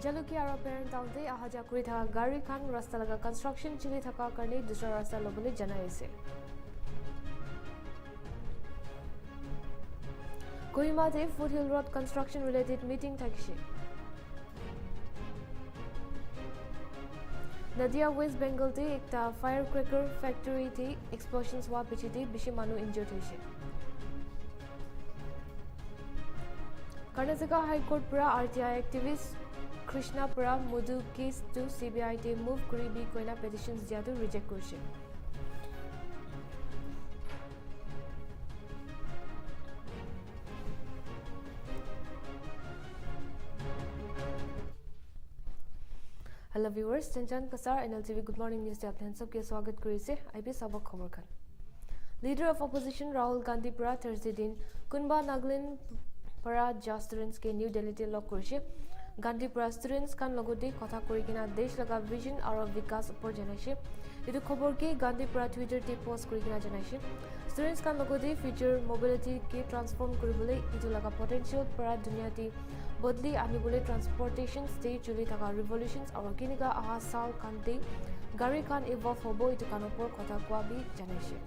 Jaluki aro parent taunte ahaja kuri thaka gari khan rasta laga construction chili thaka karne dusra rasta lobole janaise. Kohima Foothill Road construction related meeting thakishe. Nadia West Bengal te ekta firecracker factory te explosions wa piche te bishi manu injured hoise. Karnataka High Court pura RTI activist Krishna pura Mudu case to CBI te move kuri bi koina petitions jadu reject korise. Hello viewers, Chanchan Kasar Nltv Good Morning News apne sabke swagat korise. IB sabak khabar khan. Leader of opposition Rahul Gandhi pura Thursday din Kunba Naglin para students ke New Delhi te log korise. Gandhi pura students kan logote kotha kori kina desh laga vision aro vikas upor janaise. Etu khobor ke Gandhi pura Twitter te post kori kina janaise. Students kan logote future mobility ke transform koribole etu laga potential para dunia te bodli anibole transportation stage chuli thaka revolutions aro kiniga aha sal kante gari kan evolve hobo etu kanopor kotha kwa bi janaise.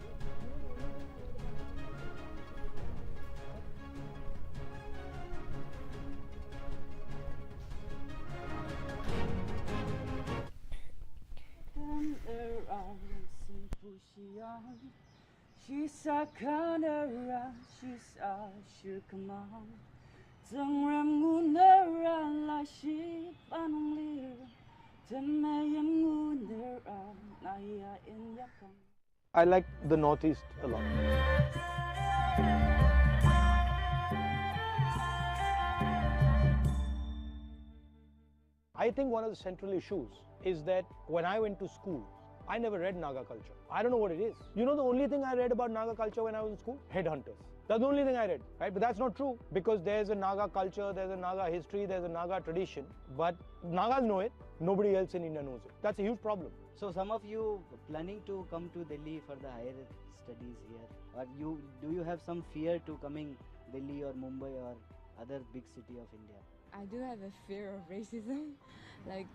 She's a canara, she's a shirkman. Zangramgunera la she banonglir. Temayamgunera naya in yakam. I like the Northeast a lot. I think one of the central issues is that when I went to school, I never read Naga culture. I don't know what it is. You know the only thing I read about Naga culture when I was in school? Headhunters. That's the only thing I read, right? But that's not true because there's a Naga culture, there's a Naga history, there's a Naga tradition. But Nagas know it, nobody else in India knows it. That's a huge problem. So some of you planning to come to Delhi for the higher studies here? Or do you have some fear to coming Delhi or Mumbai or other big city of India? I do have a fear of racism. Like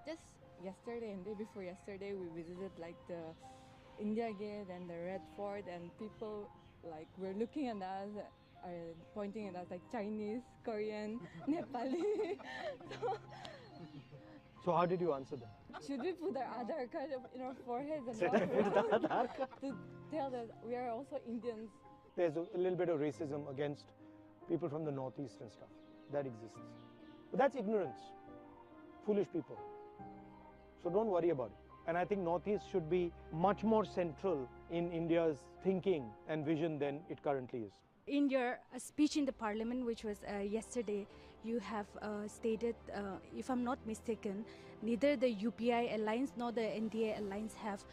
just yesterday and day before yesterday we visited like the India Gate and the Red Fort, and people like were looking at us, pointing at us like Chinese, Korean, Nepali. So how did you answer them? Should we put our Aadhaar card in our foreheads and to tell that we are also Indians? There's a little bit of racism against people from the Northeast and stuff. That exists. But that's ignorance. Foolish people. So don't worry about it. And I think Northeast should be much more central in India's thinking and vision than it currently is. In your speech in the parliament, which was yesterday, you have stated, if I'm not mistaken, neither the UPI alliance nor the NDA alliance have,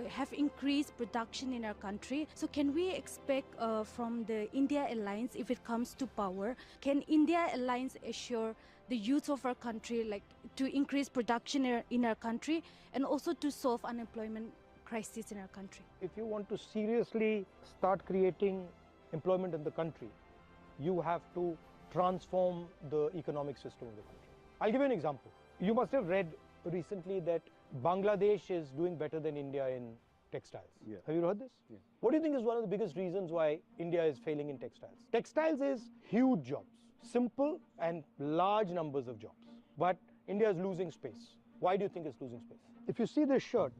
have increased production in our country. So can we expect from the India alliance, if it comes to power, can India alliance assure the youth of our country, like to increase production in our country and also to solve unemployment crisis in our country? If you want to seriously start creating employment in the country, you have to transform the economic system of the country. I'll give you an example. You must have read recently that Bangladesh is doing better than India in textiles. Yeah. Have you heard this? Yeah. What do you think is one of the biggest reasons why India is failing in textiles? Textiles is huge jobs, simple and large numbers of jobs. But India is losing space. Why do you think it's losing space? If you see this shirt,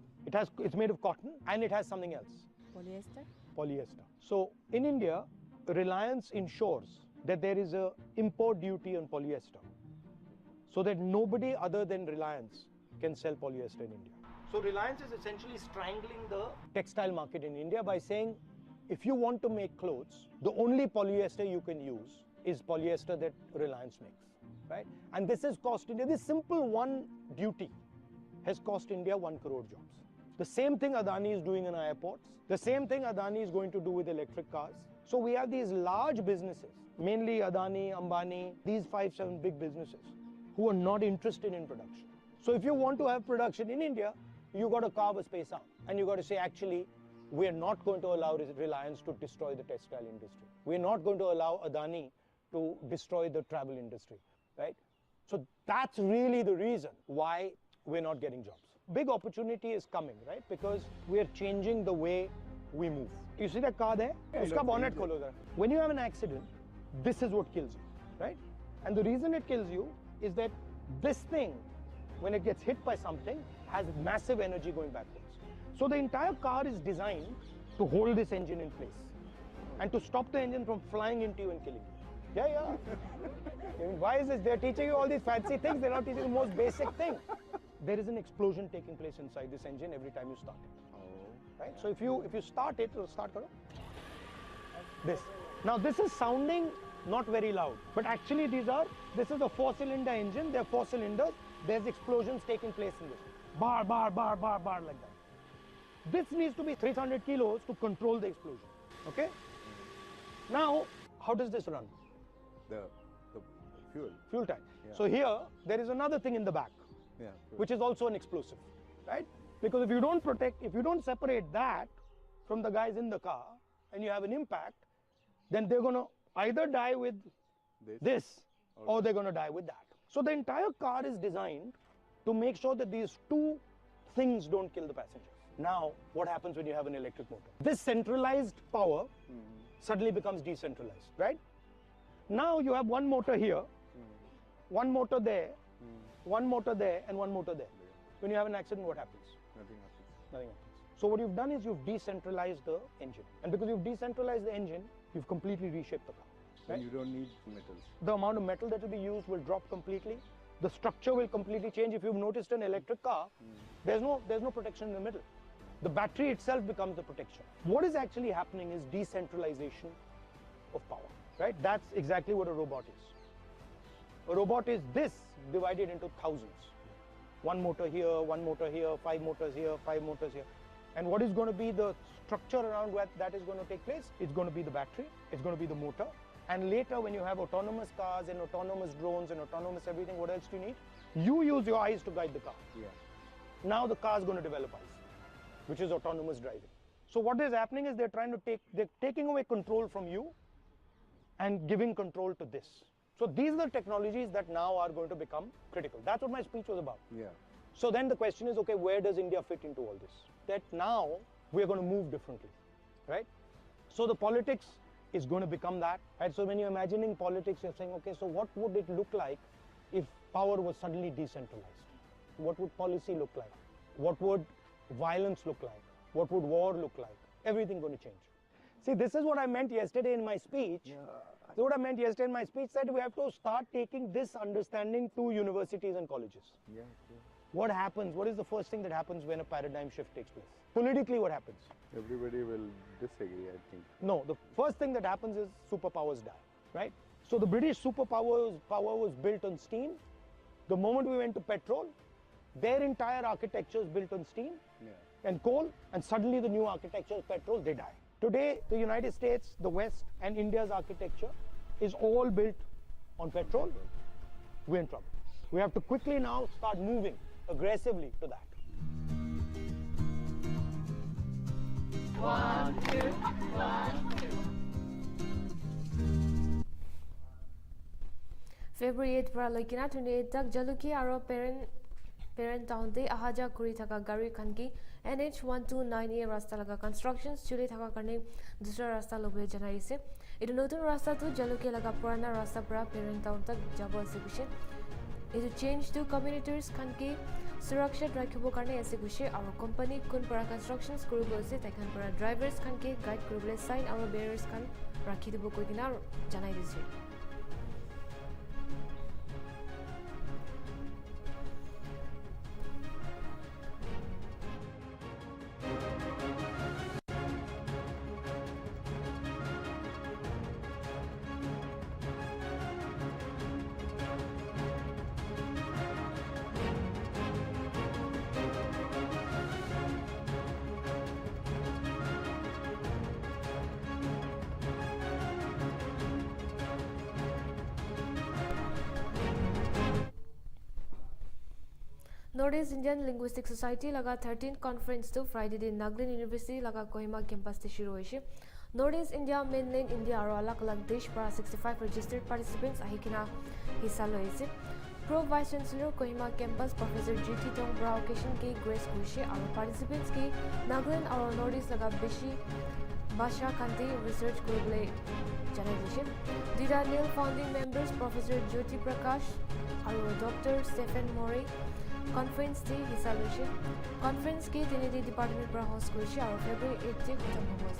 it's made of cotton and it has something else. Polyester? Polyester. So in India, Reliance ensures that there is a import duty on polyester so that nobody other than Reliance can sell polyester in India. So Reliance is essentially strangling the textile market in India by saying, if you want to make clothes, the only polyester you can use is polyester that Reliance makes, right? And this has cost India, this simple one duty has cost India 1 crore jobs. The same thing Adani is doing in our airports. The same thing Adani is going to do with electric cars. So we have these large businesses, mainly Adani, Ambani, these 5-7 big businesses who are not interested in production. So if you want to have production in India, you got to carve a space out. And you got to say, actually, we are not going to allow Reliance to destroy the textile industry. We are not going to allow Adani to destroy the travel industry, right? So that's really the reason why we're not getting jobs. Big opportunity is coming, right? Because we're changing the way we move. You see that car there? Uska bonnet kholo zara. When you have an accident, this is what kills you, right? And the reason it kills you is that this thing, when it gets hit by something, has massive energy going backwards. So the entire car is designed to hold this engine in place and to stop the engine from flying into you and killing you. Yeah, yeah. I mean, why is this? They're teaching you all these fancy things. They're not teaching you the most basic thing. There is an explosion taking place inside this engine every time you start it. Oh. Right? So if you start it, it'll start this. Now this is sounding not very loud, but actually this is a 4-cylinder engine. There are 4 cylinders. There's explosions taking place in this. Bar, bar, bar, bar, bar, like that. This needs to be 300 kilos to control the explosion. Okay? Now, how does this run? The fuel. Fuel tank. Yeah. So here, there is another thing in the back, Yeah. which is also an explosive, right? Because if you don't protect, if you don't separate that from the guys in the car, and you have an impact, then they're going to either die with this or they're going to die with that. So the entire car is designed to make sure that these two things don't kill the passenger. Now, what happens when you have an electric motor? This centralized power suddenly becomes decentralized, right? Now you have one motor here, one motor there, one motor there, and one motor there. When you have an accident, what happens? Nothing happens. Nothing happens. So what you've done is you've decentralized the engine. And because you've decentralized the engine, you've completely reshaped the car. So Right? you don't need metals. The amount of metal that will be used will drop completely. The structure will completely change. If you've noticed an electric car, there's no protection in the middle. The battery itself becomes the protection. What is actually happening is decentralization of power, right? That's exactly what a robot is. A robot is this divided into thousands. One motor here, 5 motors here, 5 motors here. And what is going to be the structure around where that is going to take place? It's going to be the battery, it's going to be the motor. And later when you have autonomous cars and autonomous drones and autonomous everything, what else do you need? You use your eyes to guide the car. Yeah. Now the car is going to develop eyes, which is autonomous driving. So what is happening is they're taking away control from you and giving control to this. So these are the technologies that now are going to become critical. That's what my speech was about. Yeah. So then the question is, okay, where does India fit into all this? That now we're going to move differently, right? So the politics is going to become that, right? So when you're imagining politics, you're saying, okay, so what would it look like if power was suddenly decentralized? What would policy look like? What would violence look like? What would war look like? Everything going to change. See, this is what I meant yesterday in my speech. Yeah. So what I meant yesterday in my speech that we have to start taking this understanding to universities and colleges. Yeah. What happens? What is the first thing that happens when a paradigm shift takes place? Politically, what happens? Everybody will disagree, I think. No, the first thing that happens is superpowers die, right? So the British power was built on steam. The moment we went to petrol, their entire architecture is built on steam and coal, and suddenly the new architecture is petrol, they die. Today, the United States, the West, and India's architecture is all built on petrol. We're in trouble. We have to quickly now start moving aggressively to that. 1, 2, 1, 2. February 8 para loikina 28 tak jaluki aro parent town de ahaja kuri thaka gari khan ki NH 129A rasta laga constructions chuli thaka karne dusra rasta lobole janai ase etu notun rasta tu jaluki laga purana rasta para parent town tak jabo ase kushe etu change to commuters khan ki suraksha rakhibo karne ase kushe aro company kun para constructions kuribo ase takhan para drivers khan ki guide kuribole sign aro barriers khan rakhi dibo koikina janai dise. Northeast Indian Linguistic Society laga 13th conference to Friday day Naglin University laga Kohima campus te shuru hoise Northeast India, mainland India aro alak-alak desh para 65 registered participants ahikina hissa loise. Pro Vice Chancellor Kohima Campus Professor G.T. Tongbra occasion ke grace kuishe aro participants ke Nagaland aro Northeast laga beshi Basha Kanti Research Group le janai Dida Nil founding members Professor Jyoti Prakash aro Dr. Stephen Mori conference te hissa loise. Conference ke Trinity Department para host kuishe aro February 8 te khatam hobo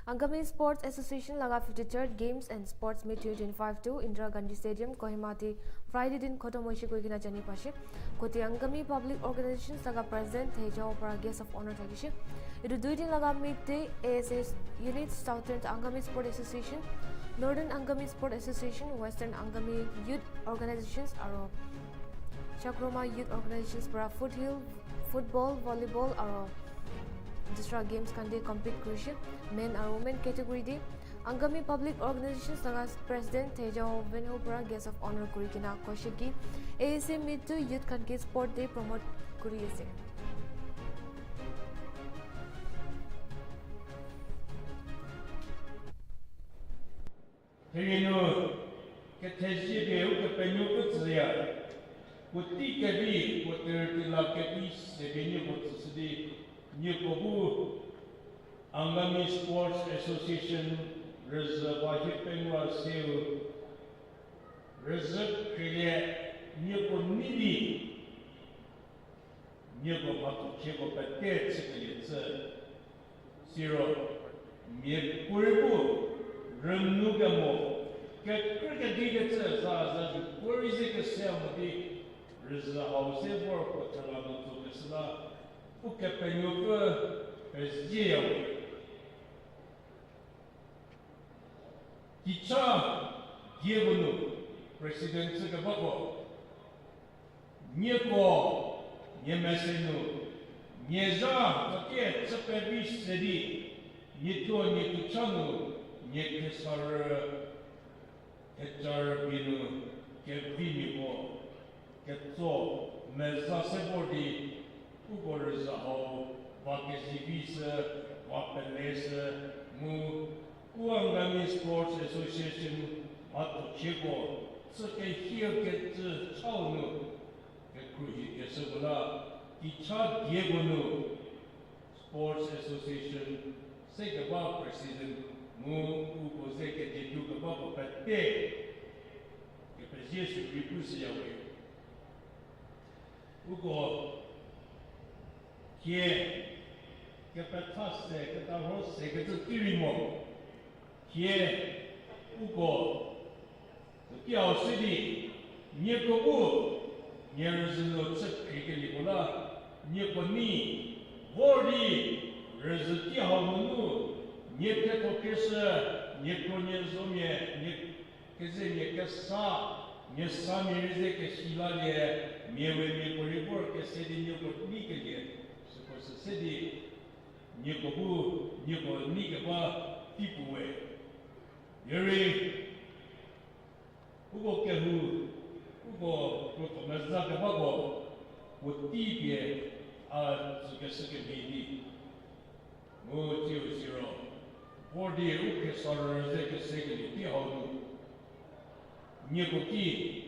Angami Sports Association laga 53rd Games and Sports Meet 2025 to Indira Gandhi Stadium Kohima Friday din khotom hoise koikina jani pashe koti Angami Public Organizations laga president Thejao para guest of honor thakishi idu dui din laga meet te ASS Unit Southern Angami Sport Association Northern Angami Sport Association Western Angami Youth Organizations aro Chakroma Youth Organizations para foothill football volleyball aro District games can they compete crucial men and women category de Angami Public Organizations laga president Thejao Venhopura guest of honor kurikina koshiki ASA meet to youth can get sport day promote kuri ase Terino ke teji be u ke penyu ku zia kutti ke bi kutter tila ke bi se benyu ku sidi Nltv Angami Sports Association Reserve Penwa Seu Reserve Kriya Nltv Nidi Nltv Matu Chego Pate Tsikalitsa Zero Mir Kuribu Remnugamo Kakrika Digatsa Zaza Kurizika Selmadi Reserve House for Potalago to Misla o que apanhou as dias. Dicha Dievonu, presidente da Babo, Nieko, Niemesenu, Nieza, porque supervis sedi, Nito, Nituchanu, Niekesar, Etar Binu, Kevinipo, Ketso, Mezasebodi, Ugorza ho Vakesivisa Vapelesa Mu Angami Sports Association Matu Chego Tsake here get Chauno Kruji Kesabula Kicha Diegonu Sports Association Sekaba President Mu Ugozeke Jedukaba Pate Kepejesu Ripusiawe Ugo che petasse che da rosse che tu tirimo che ugo che ao sidi nieko u nierzo tsek ke libola nieko ni vori rezulti haunu nieko to kesa nieko niezomie niekeze niekesa nie sami rize ke shilale miewe nieko ribor ke sedi nieko nikele Sedi Nikobu, Niko Nikaba, Tipuwe. Yuri Ugo Kehu, Ugo Mazaka Bago, would Tibie at Sugasakabini. Mo Zero. 40 Uke Sara Zeka Sekali, Tihodu. Nikoki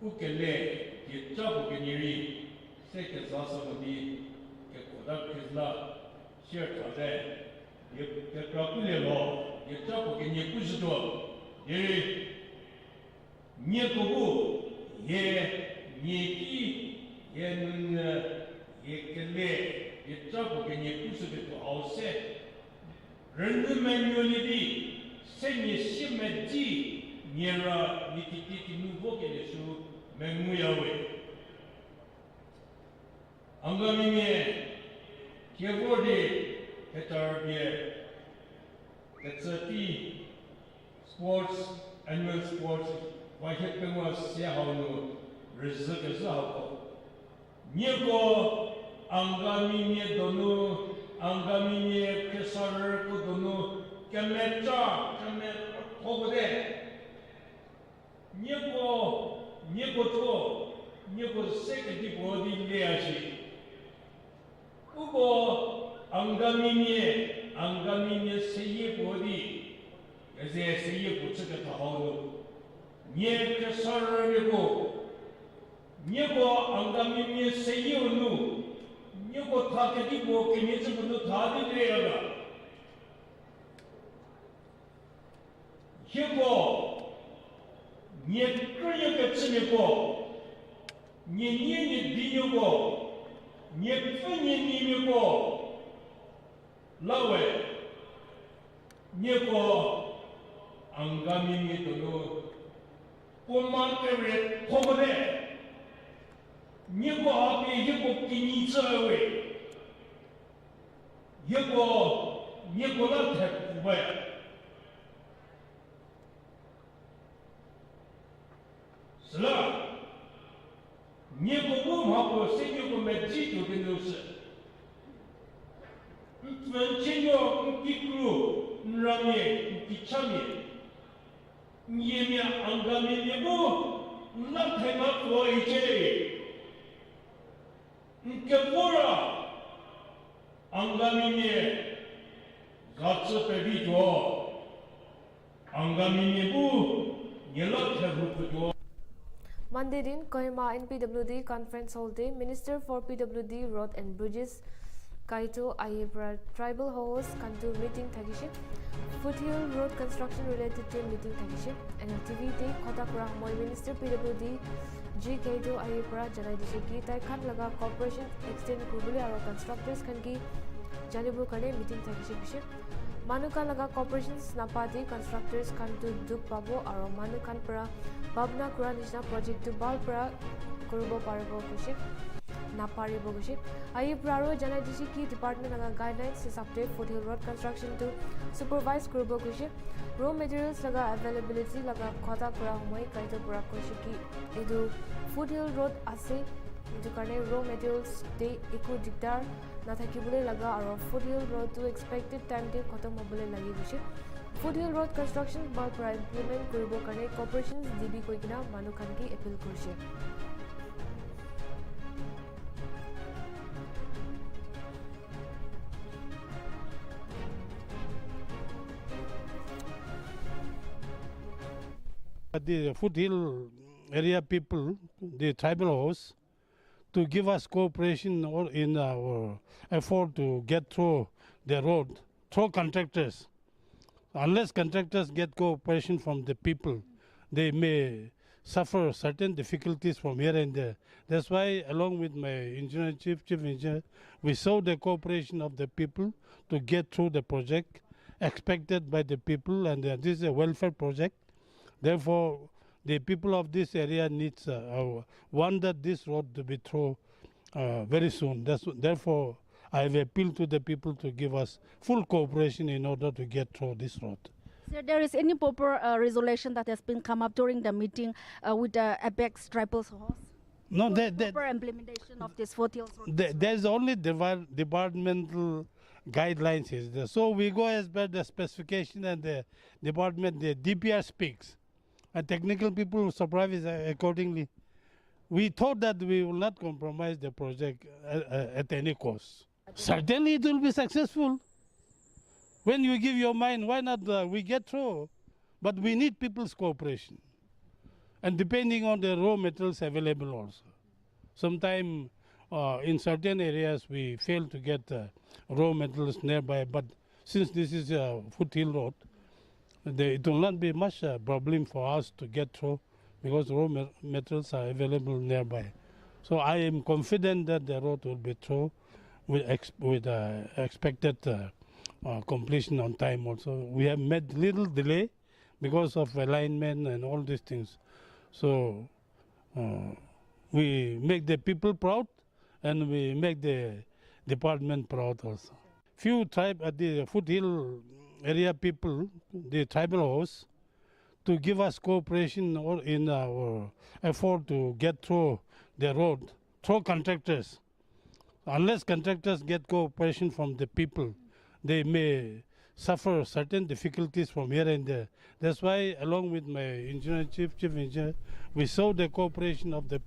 Ukele, Yetabu Geniri. Second Zasavadi, Kekodak Kisla, Shirtade, Yakakulelo, Yatapo, and Yakushito, Ye Nyakobu, Ye Yeki, Yen Yekele, Yatapo, and Yakushito, all set. Rendu manuality, Senya Shimati, Niera, Nitiki Nuvokesu, Memuyawe. Angamine, Kevodi, Ketarabie, Ketsati, Sports, Annual Sports, Wahipema Siahano, Rizakazaho. Nieko, Angamine Donu, Angamine Kesar Donu, Kameta, Kamet over there. Nieko second body leashi. Ugo angamini seye body. As they say, put it to hold. Niek sorrow. Nieko angamini seye nu. Nieko takati bo kinits to tadi leaga. Nieko niekryje katsimieko. Nie dinyogo. Nie nimiko. Lawe. Nieko angamini to Pomante Pomade. Nieko api yeko kinitsawe. Nieko latep where. Sla. Nieko hapo senyo medito denose. Ntwenchenyo nkikru nramye nkichame. Nyemia angamini mo latema kwa iche. Nkepora angamini gatsa pevito. Angamini bu nyelatevrupujo. Monday din Kohima NPWD Conference Hall Day, Minister for PWD Road and Bridges Kaito Ayebra Tribal Host Kantu meeting Tagishi, Foothill Road Construction related to meeting Tagishi, Nltv Day Kotakura Moy Minister PWD G Kaito Ayebra Janai Dishiki Tai Khan Laga Corporation Extend Kubuli Aro Constructors Kanki Janibu Kane meeting Tagishi Bishop. Manukan laga corporations napati constructors kantu duk pabo aro manukan pra babna kura nishna project to bal pra kurubo paribo kushi naparibo kushi ayi praro janai dishi ki department laga guidelines is update Foothill Road construction to supervise kurubo kushi raw materials laga availability laga khota kura humai kaito pura kushi ki edu Foothill Road ase edu karne raw materials day eku dikdar nathakibule laga aro Foothill Road to expected time day khotam hobole lagi bishi Foothill Road construction bal pra implement koribo karne corporations DB koikina manu khan ki appeal korche. The Foothill area people, the tribal hosts, to give us cooperation in our effort to get through the road through contractors. Unless contractors get cooperation from the people, they may suffer certain difficulties from here and there. That's why, along with my engineer chief engineer, we sought the cooperation of the people to get through the project expected by the people, and this is a welfare project. Therefore, the people of this area needs want that this road to be through very soon. Therefore, I have appealed to the people to give us full cooperation in order to get through this road. Sir, there is any proper resolution that has been come up during the meeting with the Apex Tribal Host? No, proper implementation of this Foothill Road. There's only departmental guidelines is there. So we go as per the specification, and the department, the DPR speaks, and technical people supervise accordingly. We thought that we will not compromise the project at any cost. Certainly it will be successful. When you give your mind, why not we get through? But we need people's cooperation. And depending on the raw materials available also. Sometimes in certain areas we fail to get raw materials nearby, but since this is a Foothill Road, it will not be much problem for us to get through because raw materials are available nearby. So I am confident that the road will be through with expected completion on time also. We have made little delay because of alignment and all these things. So we make the people proud and we make the department proud also. Few the Foothill area people, the tribal hosts, to give us cooperation in our effort to get through the road through contractors. Unless contractors get cooperation from the people, they may suffer certain difficulties from here and there. That's why, along with my engineer chief engineer, we saw the cooperation of the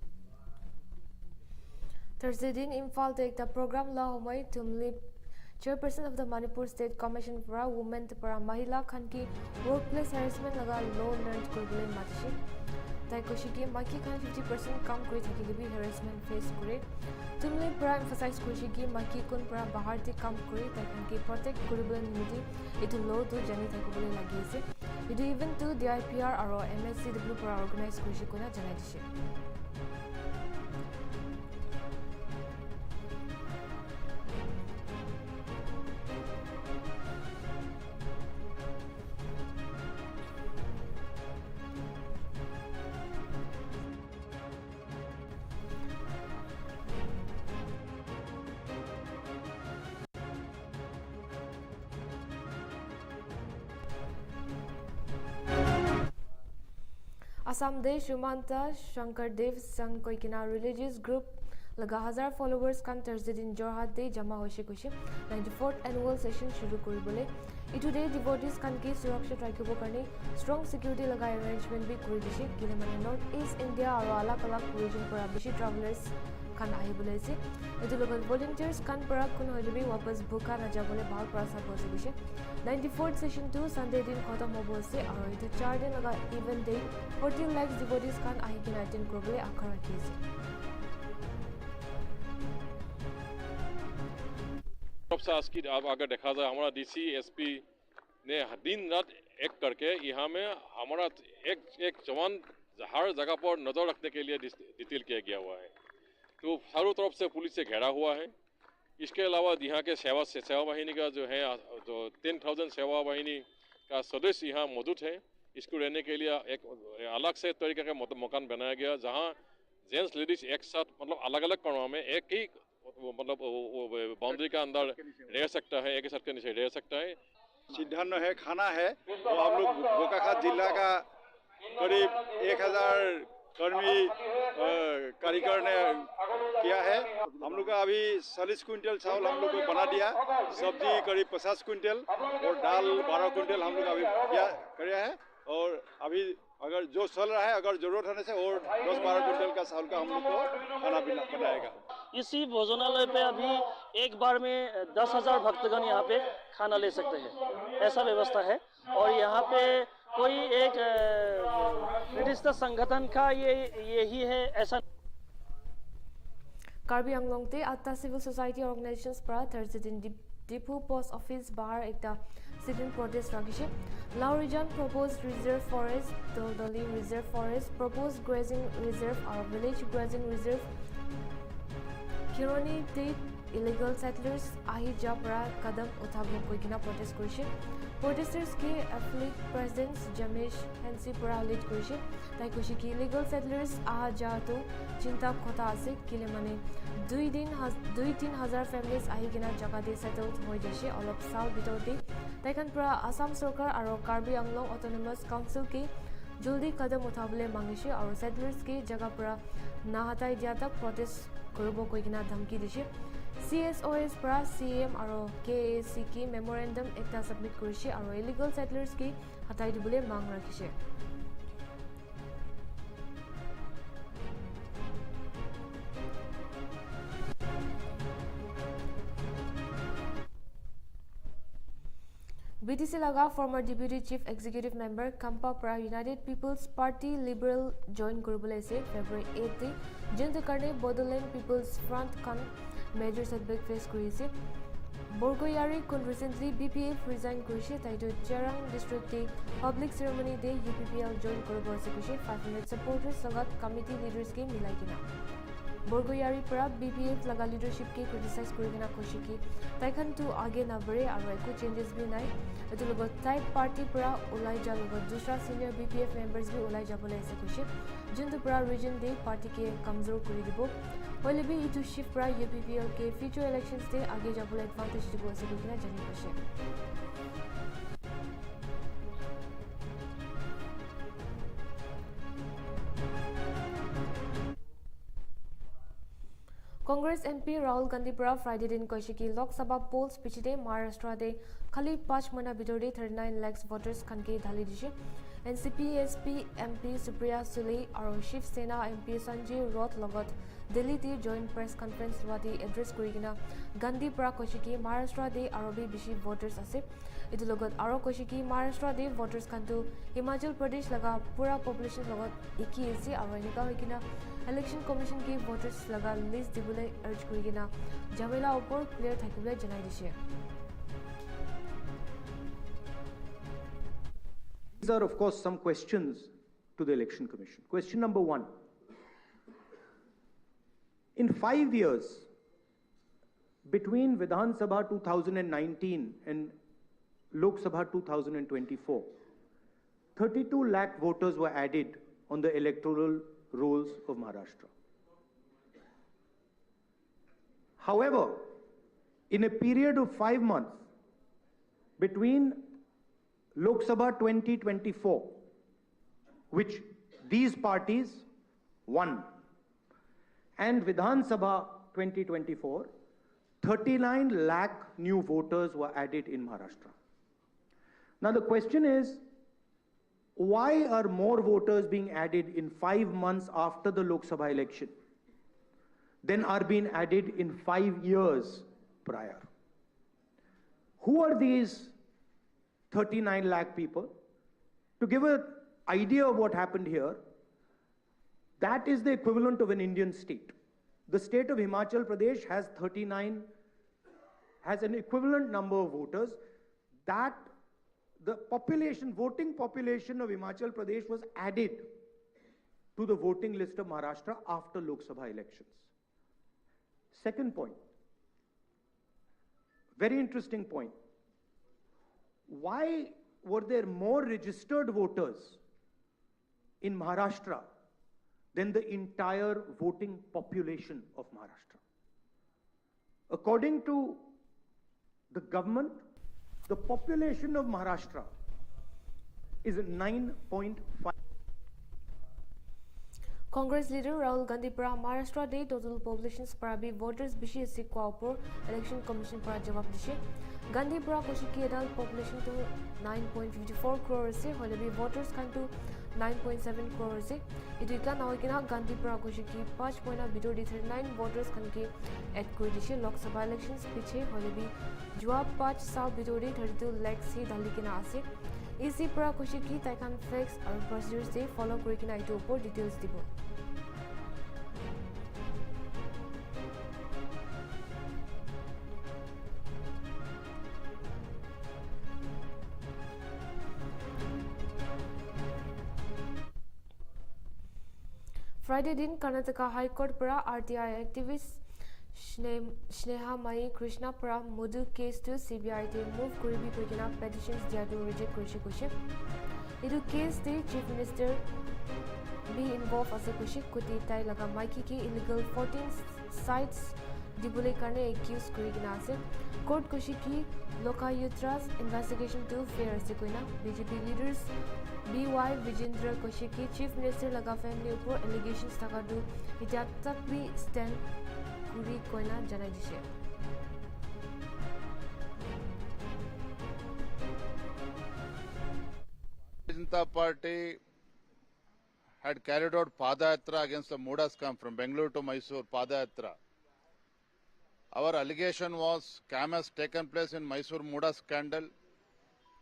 Thursday din Imphal te ekta program la homai tumli chairperson of the Manipur State Commission for Women para Mahila khan ki workplace harassment laga law learned kurbule matishi. Tai koshiki maki khan 50% kam kori thakile bi harassment face kore. Tumli para emphasize koshiki maki kun para bahar te kam kore tai khan ki protect kuribule nimiti itu law tu jani thakibule lagi ase. Itu even to DIPR aro MSCW para organize koshi kuna janai dishe. Assam de Shumanta Shankar Dev Sangh Koikina religious group laga 1000 followers kan Thursday din Jorhat de jama hoise kushi 94th annual session shuru koribole itu de devotees kan ki suraksha rakhibo karni strong security laga arrangement bi kori dishi kile mane north east India aro alak region para bishi travelers kan ahibole ase itu local volunteers kan para kun hojibi wapas bhuka na jabole bahal prasa bose bishe 94th session 2 Sunday din khatam hobo ase aro itu 4 din laga event day 14 lakhs devotees kan ahikin attend koribole akhar rakhi ase आज की आप अगर देखा जाए हमारा DC SP ने दिन रात एक करके यहाँ में हमारा एक जवान हर जगह पर नजर रखने के लिए डिटेल किया गया हुआ है तो चारों तरफ से पुलिस से घेरा हुआ है इसके अलावा यहाँ के सेवा वाहिनी का जो है जो 10,000 सेवा वाहिनी का सदस्य यहाँ मौजूद है इसको रहने के लिए एक अलग से तरीके का मकान बनाया गया जहाँ जेंट्स लेडीज एक साथ मतलब अलग अलग कमरों में एक ही मतलब बाउंड्री का अंदर रह सकता है एक ही छत के नीचे रह सकता है सिद्धांत है खाना है तो हम लोग बोकाखात जिला का करीब 1000 कर्मी कारीगर ने किया है हम लोग का अभी 40 क्विंटल चावल हम लोग को बना दिया सब्जी करीब 50 क्विंटल और दाल 12 क्विंटल हम लोग अभी किया है और अभी अगर जो चल रहा है अगर जरूरत होने से और 10-12 क्विंटल का चावल का हम लोग को खाना बनाएगा इसी भोजनालय पे अभी एक बार में 10,000 भक्तगण यहाँ पे खाना ले सकते हैं ऐसा व्यवस्था है और यहाँ पे कोई एक निर्दिष्ट संगठन का यही है ऐसा कार्बी आंगलोंग ते आत्ता सिविल सोसाइटी ऑर्गेनाइजेशंस पर थर्सडे दिन डिपो पोस्ट ऑफिस बाहर एकटा sit-in protest rakhishe Lao region proposed reserve forest Doli reserve forest proposed grazing reserve or village grazing reserve Kironi Tate illegal settlers ahi japra kadam uthabo koikina protest korise protesters ke affiliate presidents Jamesh Hansi para lead korise tai koshi ki illegal settlers aha ja to chinta khota ase kile mane 2-3 हजार families ahi kina jaga de settled hoi jase olop sal bitor de taikan pra Assam sarkar aro Karbi Anglong autonomous council ke जल्दी कदम उठाबले मांगिसे और settlers के जगह पर ना हटाई दिया तक प्रोटेस्ट करबो कोइना धमकी दिसे CSOS पर CM और KAC की मेमोरेंडम एकटा सबमिट करिसे और इलीगल सेटलर्स के हटाई दिबले मांग राखिसे BTC laga former deputy chief executive member Kampa pra United People's Party Liberal join koribole ase February 8 te jintu karne Bodoland People's Front kan major setback face korise Borgoyari kun recently BPF resign korise taito Cherang district te public ceremony de UPPL join koribo ase koise 500 supporters sagat committee leaders ke milai kina Borgoyari para BPF laga leadership ke criticize korigena koshiki taikhan tu age na bare aro eko changes bi nai etu logot type party para ulai ja logot dusra senior BPF members bi ulai jabole ase koshi jintu para region de party ke kamzor kori dibo hoile bi itu shift para UPPL ke future elections de age jabole advantage dibo ase kokina jani koshe Congress MP Rahul Gandhi Pura Friday din Koshiki Lok Sabha polls pichide Maharashtra de Khali 5 mana bidore 39 lakhs voters khanke dhali dishi. NCP SP MP Supriya Sule aro Shiv Sena MP Sanjay Roth logot Delhi te joint press conference wadi address kurigina Gandhi Pura Koshiki Maharashtra de Arabi bishi voters ase. Itu logot aro Koshiki Maharashtra de voters kantu Himachal Pradesh laga pura population logot iki ase aro enika hoikina Election Commission ki voters laga list dibule urge kurigina Jamila upor clear thakibule janai dishe. These are, of course, some questions to the Election Commission. Question number 1. In 5 years, between Vidhan Sabha 2019 and Lok Sabha 2024, 32 lakh voters were added on the electoral rolls of Maharashtra. However, in a period of 5 months, between Lok Sabha 2024, which these parties won, and Vidhan Sabha 2024, 39 lakh new voters were added in Maharashtra. Now the question is, why are more voters being added in 5 months after the Lok Sabha election than are being added in 5 years prior? Who are these 39 lakh people? To give an idea of what happened here, that is the equivalent of an Indian state. The state of Himachal Pradesh has an equivalent number of voters. That the population, voting population of Himachal Pradesh was added to the voting list of Maharashtra after Lok Sabha elections. Second point, very interesting point. Why were there more registered voters in Maharashtra than the entire voting population of Maharashtra? According to the government, the population of Maharashtra is 9.5. Congress leader Rahul Gandhi Pura Maharashtra de total populations parabi voters bishi ase kwa election commission para jawab dishe. Gandhi Pura Koshiki adult population to 9.54 crore ase holebi voters kan to 9.7 crore ase. Itu ikla na hoikina Gandhi Pura Koshiki 5 point bidor 39 voters kan ke add kori dishe. Lok Sabha elections piche holebi jawab 5 saal bidor 32 lakhs he dalikina ase. EC Pura Koshiki taikan facts aru procedures de follow korikina itu upor details dibo. Friday din Karnataka High Court Pura RTI activist Sneha Mai Krishna Pura Modu case to CBI te move Kuribi Koikina petitions dia to reject Kushi. Idu case te Chief Minister be involved as a Kushi Kuti Tai Laga Maiki ki illegal 14 sites dibule karne accused Kurigina ase. Court Kushi ki Lokayutra's investigation to fair ase koina. BJP leaders BY Vijendra Koshiki Chief Minister laga family upor allegations taka du ita takbi stand kuri koina janai dishe. Janata Party had carried out Padayatra against the Muda scam from Bengaluru to Mysore, Padayatra. Our allegation was scam has taken place in Mysore Muda scandal.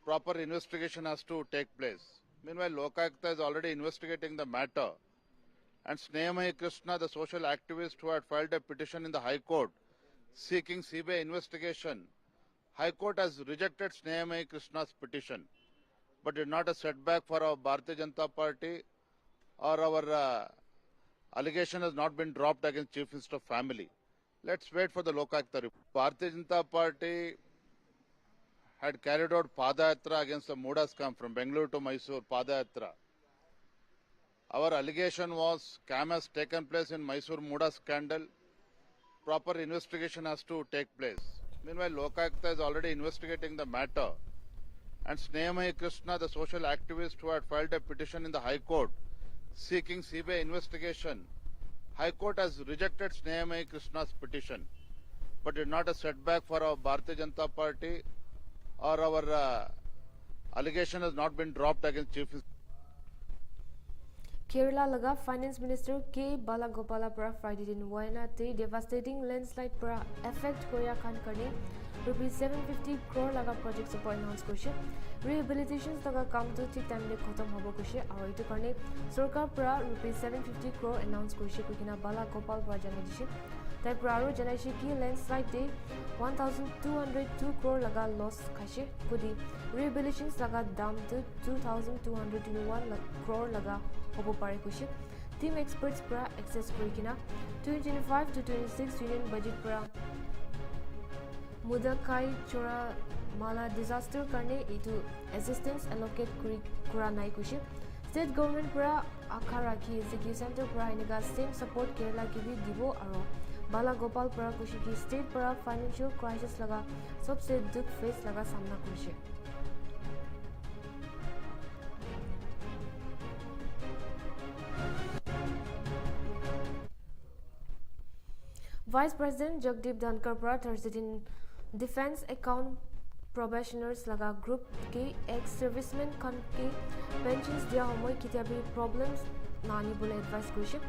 Proper investigation has to take place. Meanwhile, Lokayukta is already investigating the matter. And Sneha Krishna, the social activist who had filed a petition in the High Court seeking CBI investigation, High Court has rejected Sneha Krishna's petition. But it's not a setback for our Bharatiya Janata Party, or our allegation has not been dropped against Chief Minister of Family. Let's wait for the Lokayukta report. Bharatiya Janata Party had carried out Padayatra against the Muda scam from Bengaluru to Mysore, Padayatra. Our allegation was scam has taken place in Mysore Muda scandal. Proper investigation has to take place. Meanwhile, Lokayukta is already investigating the matter. And Sneha Krishna, the social activist who had filed a petition in the High Court seeking CBI investigation, High Court has rejected Snehamayi Krishna's petition, but it's not a setback for our Bharatiya Janata Party, or our allegation has not been dropped against Chief Minister. Kerala laga Finance Minister K. Balagopala pra Friday din Wayanad te devastating landslide pra affect Korea Khan karne rupees 750 crore laga project support announce koishe. Rehabilitations laga kam to thik time le khatam hobo koishe aru etu karne sarkar pra rupees 750 crore announce koishe kokina Balagopal pra janai dishe. Tai pra aru janai she ki landslide te 1202 crore laga loss khaise kudi rehabilitations laga dam to 2221 crore laga hobo pare koishe. Team experts pra access korikina 2025 to 26 union budget pra Mudakai Chora Mala disaster karne itu assistance allocate kura nai koishe. State government pra akhara ki executive center pra iniga same support Kerala ki bhi dibo aro Balagopal pra koishe ki state pra financial crisis laga sabse dukh face laga samna koishe. Vice President Jagdeep Dhankar pra Thursday in Defense Account Probationers laga group ke ex servicemen khan ke pensions dia homoy kitabi problems nani bole advice koishe.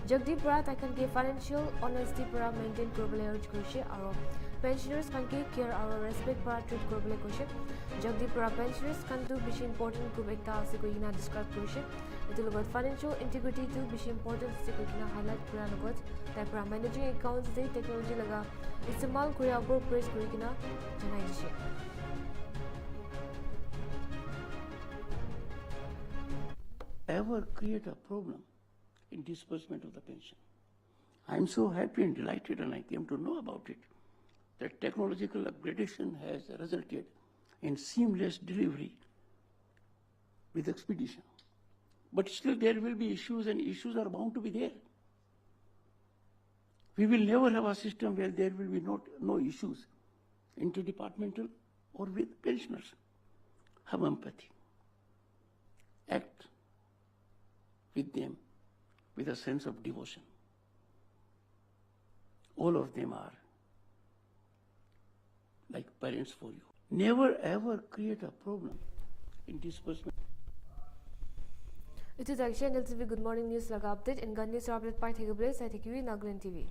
Jagdeep pra takan ke financial honesty pra maintain korbole urge koishe aro pensioners khan ke care aro respect pra treat korbole koishe. Jagdeep pra pensioners khan tu bishi important group ekta ase koina describe koishe. Etu logot financial integrity tu bishi important ase koina highlight kura logot tai pra managing accounts de technology laga istemal kuri abo praise kuri kina janai dishe. Ever create a problem in disbursement of the pension. I am so happy and delighted, and I came to know about it, that technological upgradation has resulted in seamless delivery with expedition. But still there will be issues, and issues are bound to be there. We will never have a system where there will be no issues interdepartmental or with pensioners. Have empathy. Act with them with a sense of devotion. All of them are like parents for you. Never ever create a problem in disbursement. It is actually Nltv Good Morning News laga update and gun news update part thegable sai thekiwi Nltv.